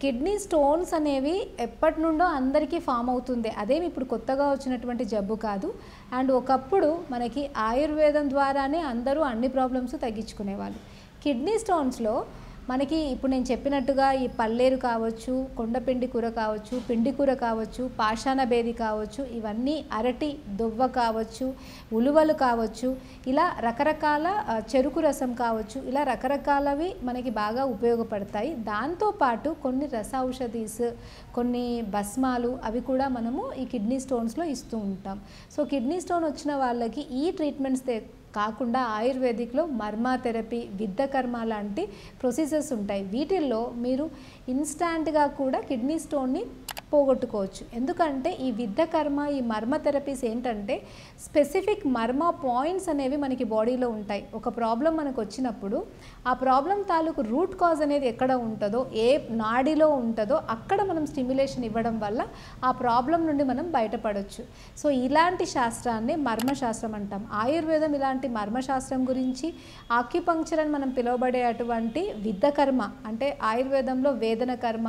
Kidney stones అనేవి ఎప్పటి నుండో అందరికీ ఫామ్ అవుతుంది. అదేమి ఇప్పుడు కొత్తగా వచ్చినటువంటి జబ్బు కాదు. అండ్ ఒకప్పుడు మనకి ఆయుర్వేదం ద్వారానే అందరూ అన్ని ప్రాబ్లమ్స్ తగ్గించుకునేవాళ్ళు. కిడ్నీ స్టోన్స్లో మనకి ఇప్పుడు నేను చెప్పినట్టుగా ఈ పల్లేరు కావచ్చు, కొండపిండి కూర కావచ్చు, పిండి కూర కావచ్చు, పాషాణ బేది కావచ్చు, ఇవన్నీ అరటి దువ్వ కావచ్చు, ఉలువలు కావచ్చు, ఇలా రకరకాల చెరుకు రసం కావచ్చు, ఇలా రకరకాలవి మనకి బాగా ఉపయోగపడతాయి. దాంతోపాటు కొన్ని రస ఔషధీస్, కొన్ని భస్మాలు అవి కూడా మనము ఈ కిడ్నీ స్టోన్స్లో ఇస్తూ ఉంటాం. సో కిడ్నీ స్టోన్ వచ్చిన వాళ్ళకి ఈ ట్రీట్మెంట్స్ కాకుండా ఆయుర్వేదిక్లో మర్మా థెరపీ, విద్ధకర్మ లాంటి ప్రొసీజర్స్ ఉంటాయి. వీటిల్లో మీరు ఇన్స్టాంట్గా కూడా కిడ్నీ స్టోన్ని పోగొట్టుకోవచ్చు. ఎందుకంటే ఈ విద్ధకర్మ, ఈ మర్మ థెరపీస్ ఏంటంటే స్పెసిఫిక్ మర్మ పాయింట్స్ అనేవి మనకి బాడీలో ఉంటాయి. ఒక ప్రాబ్లం మనకు వచ్చినప్పుడు ఆ ప్రాబ్లం తాలూకు రూట్ కాజ్ అనేది ఎక్కడ ఉంటుందో, ఏ నాడిలో ఉంటుందో అక్కడ మనం స్టిమ్యులేషన్ ఇవ్వడం వల్ల ఆ ప్రాబ్లం నుండి మనం బయటపడవచ్చు. సో ఇలాంటి శాస్త్రాన్ని మర్మశాస్త్రం అంటాం. ఆయుర్వేదం ఇలాంటి మర్మశాస్త్రం గురించి, ఆక్యుపంక్చర్ అని మనం పిలువబడే అటువంటి విద్ధకర్మ అంటే ఆయుర్వేదంలో వేదన కర్మ,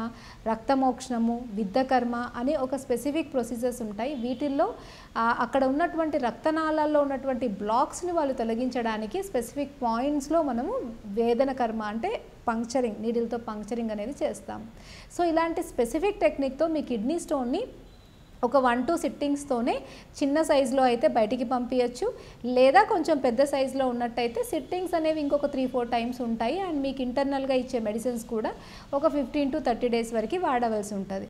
రక్తమోక్షణము, విద్ధకర్మ అని ఒక స్పెసిఫిక్ ప్రొసీజర్స్ ఉంటాయి. వీటిల్లో అక్కడ ఉన్నటువంటి రక్తనాళాల్లో ఉన్నటువంటి బ్లాక్స్ని వాళ్ళు తొలగించడానికి స్పెసిఫిక్ పాయింట్స్లో మనము వేదన కర్మ అంటే పంక్చరింగ్, నీడిల్తో పంక్చరింగ్ అనేది చేస్తాం. సో ఇలాంటి స్పెసిఫిక్ టెక్నిక్తో మీ కిడ్నీ స్టోన్ని ఒక 1-2 సిట్టింగ్స్తోనే చిన్న సైజులో అయితే బయటికి పంపించచ్చు. లేదా కొంచెం పెద్ద సైజులో ఉన్నట్టయితే సిట్టింగ్స్ అనేవి ఇంకొక 3-4 టైమ్స్ ఉంటాయి. అండ్ మీకు ఇంటర్నల్గా ఇచ్చే మెడిసిన్స్ కూడా ఒక 15 to 30 డేస్ వరకు వాడవలసి ఉంటుంది.